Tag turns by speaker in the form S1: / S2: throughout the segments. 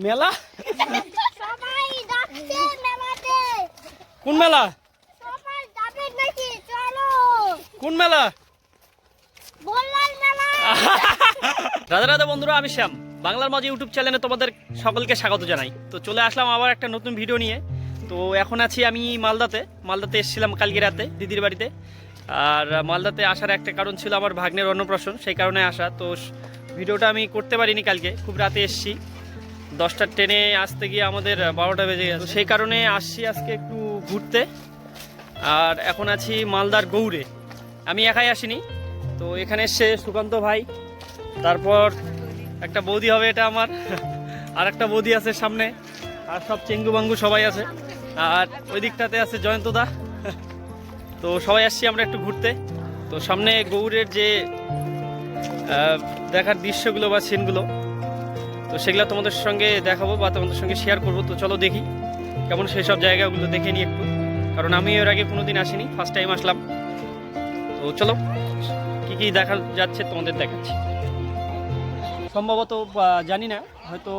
S1: মেলা?
S2: সবাই যাচ্ছে মেলাতে।
S1: কোন মেলা?
S2: সবাই যাবে নাকি? চলো।
S1: কোন মেলা?
S2: বললাম মেলা।
S1: রাধা রাধা বন্ধুরা, আমি শ্যাম। বাংলার মাঝে ইউটিউব চ্যানেলে তোমাদের সকলকে স্বাগত জানাই। তো চলে আসলাম আবার একটা নতুন ভিডিও নিয়ে। তো এখন আছি আমি মালদাতে এসেছিলাম কালকে রাতে দিদির বাড়িতে। আর মালদাতে আসার একটা কারণ ছিল আমার ভাগ্নের অন্নপ্রাশন, সেই কারণে আসা। তো ভিডিওটা আমি করতে পারিনি কালকে, খুব রাতে এসেছি। 10টার ট্রেনে আসতে গিয়ে আমাদের 12টা বেজে গেছে। সেই কারণে আসছি আজকে একটু ঘুরতে। আর এখন আছি মালদার গৌড়ে। আমি একাই আসিনি, তো এখানে এসছে সুকান্ত ভাই, তারপর একটা বৌদি হবে, এটা আমার, আর একটা বৌদি আছে সামনে, আর সব চেঙ্গু বাঙ্গু সবাই আছে। আর ওই দিকটাতে আছে জয়ন্তদা। তো সবাই আসছি আমরা একটু ঘুরতে। তো সামনে গৌড়ের যে দেখার দৃশ্যগুলো বা সিনগুলো, তো সেগুলো তোমাদের সঙ্গে দেখাবো বা তোমাদের সঙ্গে শেয়ার করবো। তো চলো দেখি কেমন সেই সব জায়গাগুলো দেখে নিই একটু, কারণ আমি এর আগে কোনোদিন আসিনি, ফার্স্ট টাইম আসলাম। তো চলো কি কি দেখা যাচ্ছে তোমাদের দেখাচ্ছি। সম্ভবত জানি না, হয়তো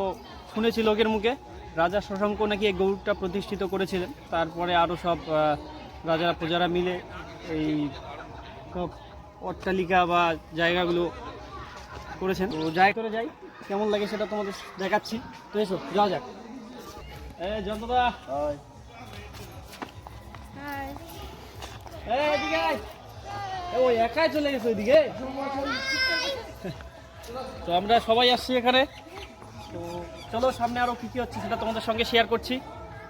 S1: শুনেছি লোকের মুখে রাজা শশাঙ্ক নাকি এই গৌড়টা প্রতিষ্ঠিত করেছিলেন। তারপরে আরও সব রাজারা প্রজারা মিলে এই সব অট্টালিকা বা জায়গাগুলো করেছেন। তো যাই করে যাই, কেমন লাগে সেটা তোমাদের দেখাচ্ছি। তো এসো যাওয়া যাক। জন্তদা, এদিকে আয়। ওই একাই চলে গেছে ওইদিকে। তো আমরা সবাই আসছি এখানে। তো চলো সামনে আরো কি কি হচ্ছে সেটা তোমাদের সঙ্গে শেয়ার করছি।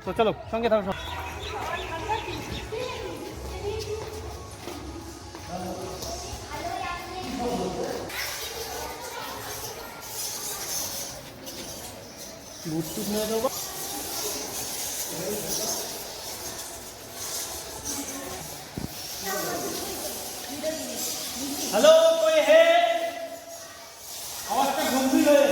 S1: তো চলো সঙ্গে থাকো সব। হ্যালো, কই হে? আওয়াজটা গম্ভীর হয়ে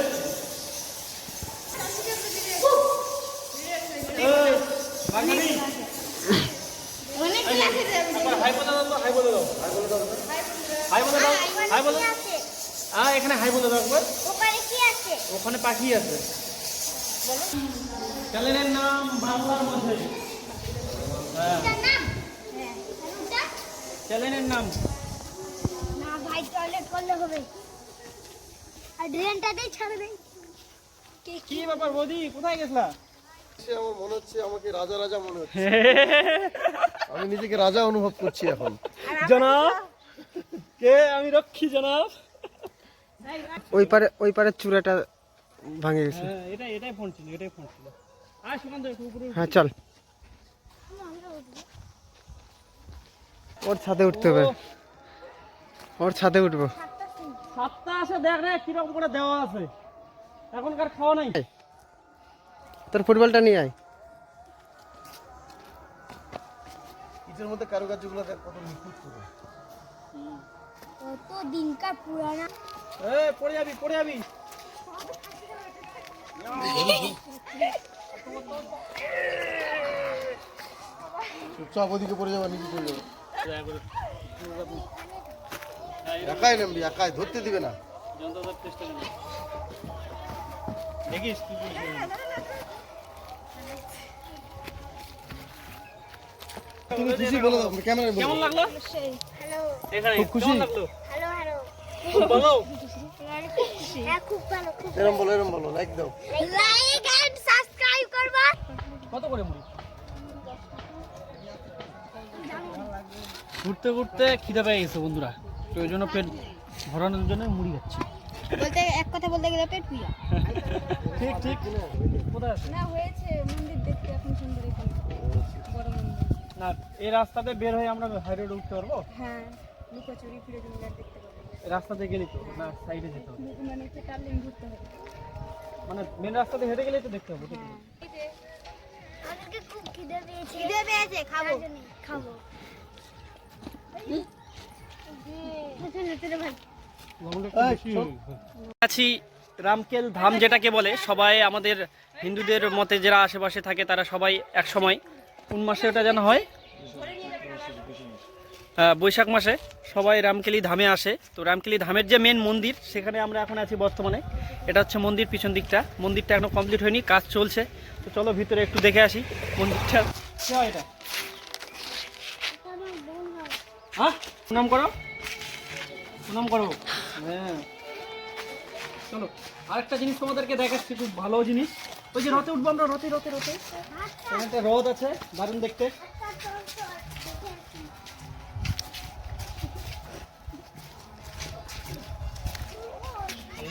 S1: এখানে হাই বলে দাও। ওখানে পাখি আছে। চ্যানেলের নাম বাংলার মধ্যে। চ্যানেলের নাম
S2: না ভাই, টয়লেট করলে হবে আর ড্রেনটাতেই ছাড়বে।
S1: কি ব্যাপার বৌদি, কোথায় গেছলা?
S3: আমার মনে হচ্ছে আমাকে রাজা রাজা মনে হচ্ছে। আমি নিজেকে রাজা অনুভব করছি এখন।
S1: জনাব কে? আমি রক্ষী জনাব।
S4: ওই পারে চূড়াটা ভাঙে গেছে।
S1: এটাই ফোন ছিল। আর সুকান্ত একটু উপরে।
S4: হ্যাঁ চল, ওর ছাদে উঠতে হবে, ওর ছাদে উঠবো।
S1: সাতটা আছে, দেখ রে কিরকম করে দেওয়া আছে। এখনকার খাওয়া নাই।
S4: তোর ফুটবলটা নিয়ে আয়।
S3: ইটের মধ্যে কারুকার্যগুলো দেখ কত নিখুঁত করে।
S2: কত দিনকার পুরানা।
S1: পড়ে যাবি।
S3: চুপচাপ ওদিকে পড়ে যাবো, নিচে পড়ে যাবো। একাই নামবি, একাই ধরতে দিবে না।
S1: দেখিস
S3: তুমি খুশি বলে দাও, ক্যামেরায় বলো।
S1: কেমন লাগলো?
S2: হ্যালো
S1: এখানে
S3: খুব খুশি?
S1: কেমন লাগলো?
S2: Hello hello.
S1: খুব ভালো।
S2: হ্যাঁ খুব ভালো, খুব
S3: এরম বলো, লাইক দাও।
S2: লাইক এন্ড সাবস্ক্রাইব করবা।
S1: কত করে মুড়ি? ঘুরতে ঘুরতে খিদে পেয়ে গেছে বন্ধুরা, তো ওই জন্য পেট ভরানোর জন্য মুড়ি খাচ্ছি।
S2: এক কথা বলতে গেলে পেট পুজো।
S1: ঠিক কোথায় আছে?
S2: না হয়েছে মন্দির দেখতে এখন সুন্দর এখানে বড় মন্দির।
S1: না, এই রাস্তাতে বের হয়ে আমরা হাই রোডে উঠতে পারবো?
S2: হ্যাঁ, লুকোচুরি ফিরে জমিদার দেখতে পাবো।
S1: এই রাস্তাতে গেলেই তো, না সাইডে যেতে হবে?
S2: মানে একটা টার্লিং ঘুরতে হবে।
S1: মানে মেন রাস্তাতে হেঁটে গেলেই তো দেখতে হবে। ঠিক আছে।
S2: আমাকে খুব খিদে পেয়েছে, খাবো।
S1: আছি রামকেল ধাম, যেটাকে বলে সবাই আমাদের হিন্দুদের মতে যারা আশেপাশে থাকে তারা সবাই এক সময়, কোন মাসে ওটা যেন হয়, বৈশাখ মাসে সবাই রামকেলি ধামে আসে। তো রামকেলি ধামের যে মেন মন্দির সেখানে আমরা এখন আছি বর্তমানে। এটা হচ্ছে মন্দির পিছন দিকটা, মন্দিরটা এখনো কমপ্লিট হয়নি, কাজ চলছে। তো চলো ভিতরে একটু দেখে আসি মন্দিরটা। কি হয় এটা? হ্যাঁ, প্রণাম করো, প্রণাম করো। হ্যাঁ চলো, আরেকটা জিনিস তোমাদেরকে দেখাচ্ছি, খুব ভালো জিনিস। ওই যে রথে উঠবো আমরা, রথে রথে রথে এখানে একটা রথ আছে, দারুণ দেখতে।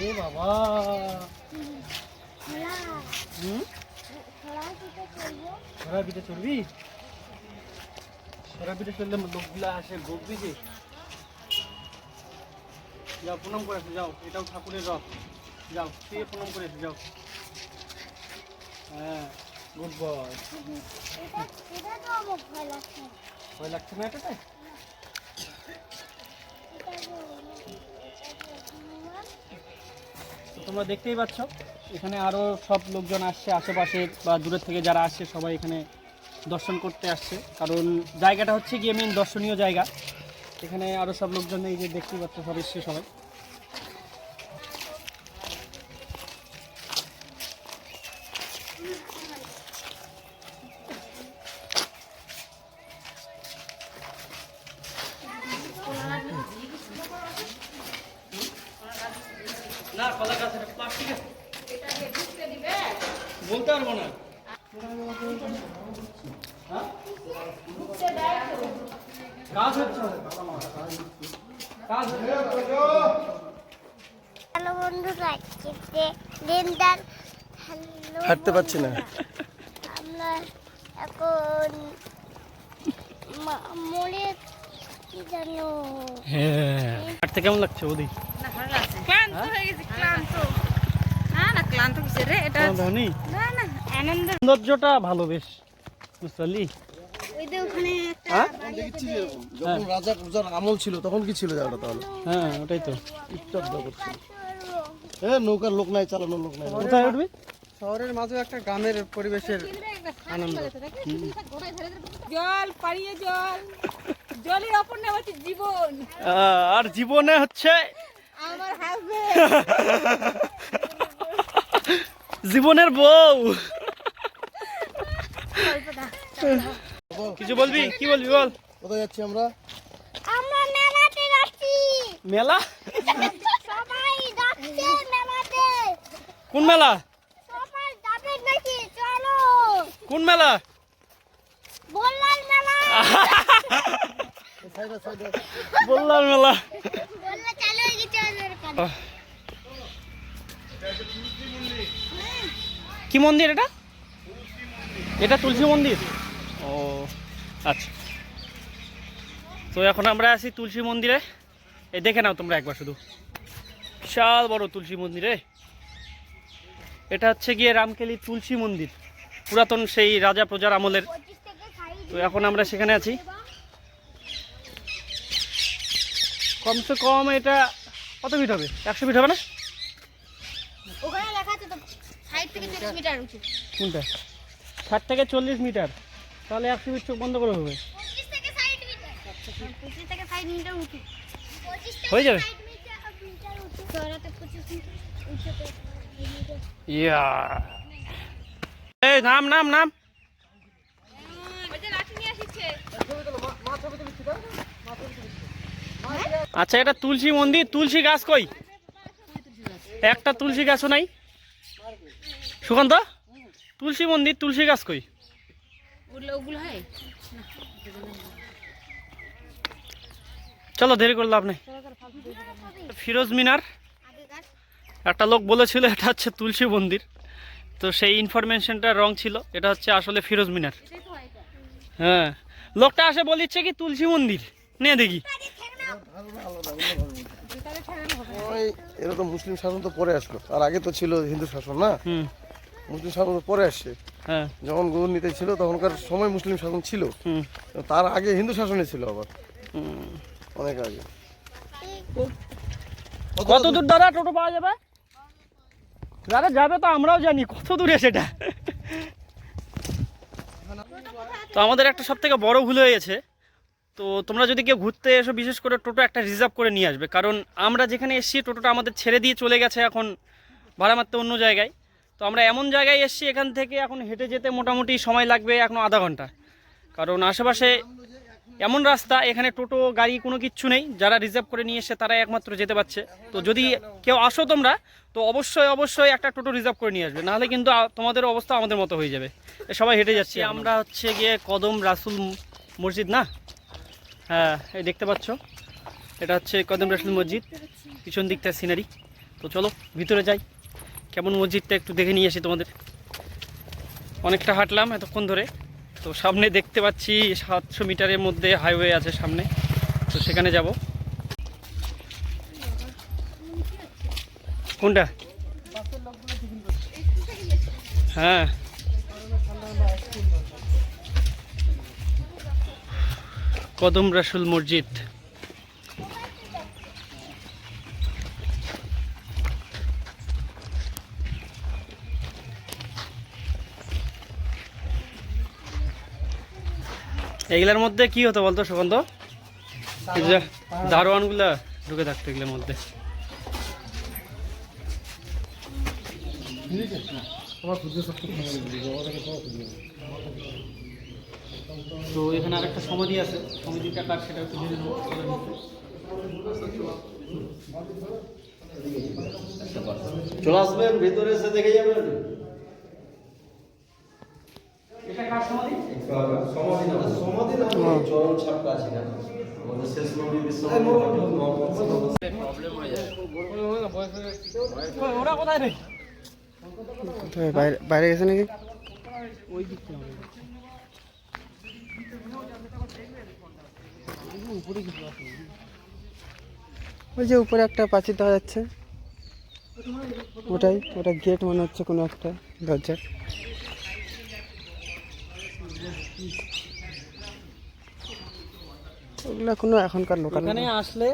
S1: এ বাবা, ঘোড়া পিঠে চড়বি? ঘোড়া পিঠে চললে লোকগুলা আসে, বকবি যে। যাও প্রণাম করে এসো, যাও, এটাও ঠাকুরের রথ, যাও শুয়ে প্রণাম করে এসো, যাও। হ্যাঁ গুড বয়। ভয় লাগছে না এটাতে? তো তোমরা দেখতেই পাচ্ছ এখানে আরো সব লোকজন আসছে, আশেপাশে বা দূরের থেকে যারা আসছে সবাই এখানে দর্শন করতে আসছে, কারণ জায়গাটা হচ্ছে গিয়ে মেন দর্শনীয় জায়গা। এখানে আরো সব লোকজন এই যে দেখতেই পাচ্ছ সব এসছে সবাই। না কলা গাছ, এটা প্লাস্টিক আছে, বলতে পারবো না। হ্যাঁ? কাজ হচ্ছে, কাজ হচ্ছে।
S5: হ্যালো বন্ধুরা, দিনদার হ্যালো,
S3: হাঁটতে পারছি না।
S5: আমরা এখন মোড়ে কি জানো
S1: হ্যাঁ, হাঁটতে কেমন লাগছে ওদি?
S2: ক্লান্ত হয়ে গেছি, ক্লান্ত। না না, ক্লান্ত কিসের রে? এটা
S1: ধনী
S2: না না, আনন্দ।
S1: সৌন্দর্যটা ভালো বেশ, বুঝলি?
S2: ওই যে ওখানে একটা
S1: হ্যাঁ
S3: দেখেছি এরকম, যখন রাজা পূজার আমল ছিল তখন কি ছিল জায়গাটা তাহলে?
S1: হ্যাঁ ওটাই তো।
S3: ইফতার দাও করছে। নৌকার লোক নাই, চালানোর লোক নাই।
S1: কোথায় উঠবি?
S4: শহরের মাঝে একটা গ্রামের পরিবেশের আনন্দ।
S2: জল পাড়িয়ে জল, জলের অপর নাম হচ্ছে জীবন।
S1: আর জীবনে হচ্ছে
S2: আমার হাজবেন্ড,
S1: জীবনের বউ। কিছু বলবি? কি বলবি বল।
S3: কোথায় যাচ্ছি আমরা?
S5: আমরা মেলাতে যাচ্ছি,
S1: মেলা?
S5: সবাই যাচ্ছে মেলাতে।
S1: কোন মেলা?
S5: সবাই যাবে নাকি? চলো,
S1: কোন মেলা?
S5: বললাম মেলা,
S3: সাইডে সাইডে।
S1: বললাম মেলা।
S5: বললে চালু হয়ে গেছে আমাদের কাছে।
S1: কি মন্দির এটা? এটা তুলসী মন্দির। ও আচ্ছা, তো এখন আমরা আছি তুলসী মন্দিরে। এই দেখে নাও তোমরা একবার শুধু, বিশাল বড় তুলসী মন্দিরে। এটা হচ্ছে গিয়ে রামকেলি তুলসী মন্দির, পুরাতন সেই রাজা প্রজার আমলের। তো এখন আমরা সেখানে আছি। কমসে কম এটা কত ফিট হবে? 100 ফিট হবে না?
S5: ওখানে লেখা আছে তো 60 থেকে 40 মিটার উঁচু।
S1: কোনটা? 60 থেকে 40 মিটার, তাহলে 100 ফিট চোখ বন্ধ করে হবে।
S5: 25 থেকে 60 মিটার। 25 থেকে 60 মিটার উঁচু। 25 থেকে
S1: হয়ে যাবে?
S5: 60 মিটার উঁচু। চওড়াতে 25 মিটার, উচ্চতে 60 মিটার।
S1: ইয়া, এই নাম নাম নাম।
S2: ওই যে লাঠি নিয়ে আসছে।
S1: আচ্ছা, এটা তুলসী মন্দির, তুলসী গাছ কই? একটা তুলসী গাছও নাই। সুকান্ত, তুলসী মন্দির, তুলসী গাছ কই?
S2: ওগুলো হয়।
S1: চলো, দেরি করে লাভ নেই। ফিরোজ মিনার, একটা লোক বলেছিল এটা হচ্ছে তুলসী মন্দির, তো সেই ইনফরমেশনটা রং ছিল। এটা হচ্ছে আসলে ফিরোজ মিনার। হ্যাঁ, লোকটা আসে বলিচ্ছে কি তুলসী মন্দির, নে দেখি।
S3: ওই এরা তো মুসলিম শাসন তো পরে আসলো, আর আগে তো ছিল হিন্দু শাসন না।
S1: হুম,
S3: মুসলিম শাসন তো পরে আসছে।
S1: হ্যাঁ,
S3: যখন গৌরনীতি ছিল তখনকার সময় মুসলিম শাসন ছিল,
S1: হুম,
S3: তার আগে হিন্দু শাসনই ছিল আবার
S1: হুম।
S3: অনেক আগে।
S1: কত দূর দাদা টোটো পাওয়া যাবে? দাদা যাবে তো, আমরাও জানি কত দূরে সেটা। তো আমাদের একটা সব থেকে বড় ভুল হয়ে গেছে। তো তোমরা যদি কেউ ঘুরতে এসো বিশেষ করে টোটো একটা রিজার্ভ করে নিয়ে আসবে, কারণ আমরা যেখানে এসেছি টোটোটা আমাদের ছেড়ে দিয়ে চলে গেছে এখন ভাড়া মারতে অন্য জায়গায়। তো আমরা এমন জায়গায় এসেছি এখান থেকে এখন হেঁটে যেতে মোটামুটি সময় লাগবে এখনও আধা ঘন্টা, কারণ আশেপাশে এমন রাস্তা এখানে টোটো গাড়ি কোনো কিচ্ছু নেই। যারা রিজার্ভ করে নিয়ে এসে তারাই একমাত্র যেতে পারছে। তো যদি কেউ আসো তোমরা, তো অবশ্যই একটা টোটো রিজার্ভ করে নিয়ে আসবে, নাহলে কিন্তু তোমাদের অবস্থা আমাদের মতো হয়ে যাবে। সবাই হেঁটে যাচ্ছি আমরা, হচ্ছে গিয়ে কদম রাসুল মসজিদ না? হ্যাঁ, এই দেখতে পাচ্ছ এটা হচ্ছে কদম রাসুল মসজিদ, পিছন দিকটা সিনারি। তো চলো ভিতরে যাই, কেমন মসজিদটা একটু দেখে নিয়ে আসি তোমাদের। অনেকটা হাঁটলাম এতক্ষণ ধরে, তো সামনে দেখতে পাচ্ছি 700 মিটারের মধ্যে হাইওয়ে আছে সামনে, তো সেখানে যাব। কোনটা? হ্যাঁ, কদম রাসুল মসজিদ। এইগুলোর মধ্যে কি হতো বলতো সুগন্ধ? এই যে দারোয়ানগুলা ঢুকে থাকতো এগুলোর মধ্যে। তো এখানে আরেকটা সমাধি আছে, সমাধিটা কার সেটা একটু জেনে নেবো।
S3: চলে আসবেন, ভেতরে এসে দেখে যাবেন।
S1: এটা কার সমাধি?
S3: সমাধি না, চরণ ছাপটা আছে না আমাদের শেষ নবী
S1: ওরা কোথায় রে?
S4: বাইরে গেছে নাকি?
S1: ওই দিক থেকে
S4: ওই যে উপরে একটা প্রাচীর দেখা যাচ্ছে, ওটা গেট মনে হচ্ছে কোনো একটা দরজার। ওগুলো কোনো এখনকার লোকাল।
S1: এখানে আসলে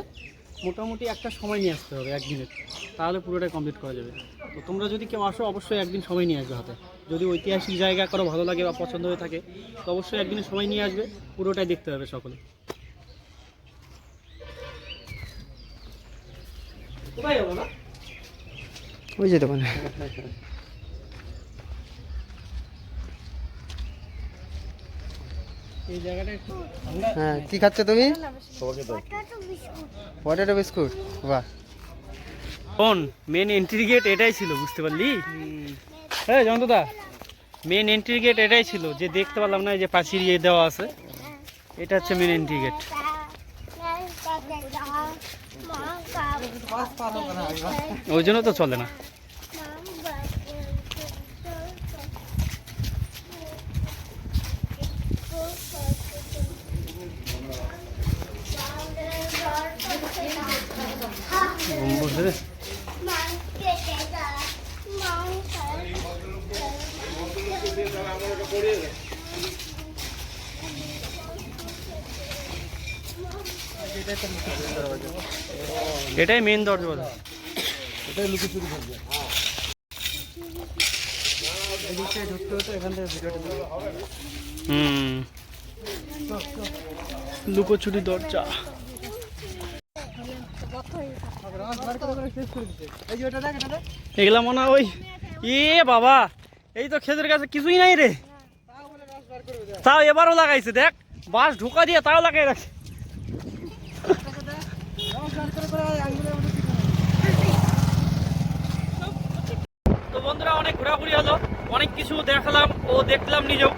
S1: মোটামুটি একটা সময় নিয়ে আসতে হবে, একদিনের, তাহলে পুরোটাই কমপ্লিট করা যাবে। তো তোমরা যদি কেউ আসো অবশ্যই একদিন সময় নিয়ে আসবে হাতে। যদি ঐতিহাসিক জায়গা কারো ভালো লাগে বা পছন্দ হয়ে থাকে তো অবশ্যই একদিনের সময় নিয়ে আসবে, পুরোটাই দেখতে হবে সকলে। কোথায় যাবো না?
S4: ওই যে দোকানে।
S1: এই জায়গাটা একটু
S4: হ্যাঁ, কি খাচ্ছ তুমি?
S5: Potato biscuit.
S4: Potato biscuit. বাহ,
S1: কোন মেন এন্ট্রি গেট এটাই ছিল, বুঝতে পারলি? হ্যাঁ জয়ন্তদা, মেন এন্ট্রি গেট এটাই ছিল, যে দেখতে পারলাম না এই যে পাঁচির ইয়ে দেওয়া আছে, এটা হচ্ছে মেন এন্ট্রি গেট। ওই জন্য তো চলে না। বুঝলে এটাই মেন দরজা বলে।
S3: এটাই লুকোচুরি দরজা।
S1: লুকোচুরি দরজা। এগুলা মনে হয় ওই বাবা, এই তো খেজুর গাছে কিছুই নাই রে, তাও এবারও লাগাইছে, দেখ বাঁশ ঢোকা দিয়ে তাও লাগাই রাখছে। তো বন্ধুরা, অনেক ঘোরাঘুরি হলো, অনেক কিছু দেখালাম ও দেখলাম নিজেও।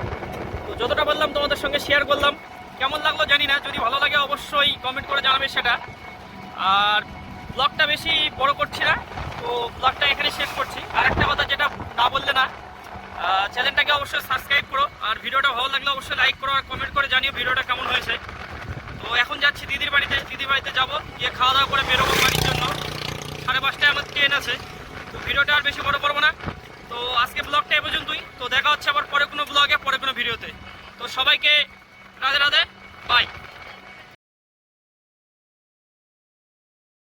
S1: তো যতটা বললাম তোমাদের সঙ্গে শেয়ার করলাম। কেমন লাগলো জানি না, যদি ভালো লাগে অবশ্যই কমেন্ট করে জানাবে সেটা। আর ব্লগটা বেশি বড় করছি না, তো ব্লগটা এখানে শেষ করছি। আর একটা কথা যেটা না বললে না, চ্যানেলটাকে অবশ্যই সাবস্ক্রাইব করো, আর ভিডিওটা ভালো লাগলে অবশ্যই লাইক করো, আর কমেন্ট করে জানিও ভিডিওটা কেমন হয়েছে। তো এখন যাচ্ছি দিদির বাড়িতে যাবো, গিয়ে খাওয়া দাওয়া করে বেরোবো বাড়ির জন্য। 5:30টায় আমার ট্রেন আছে। তো ভিডিওটা আর বেশি বড় করবো না, তো আজকে ব্লগটা এ পর্যন্তই। তো দেখা হচ্ছে আবার পরে কোনো ব্লগে, পরে কোনো ভিডিওতে। তো সবাইকে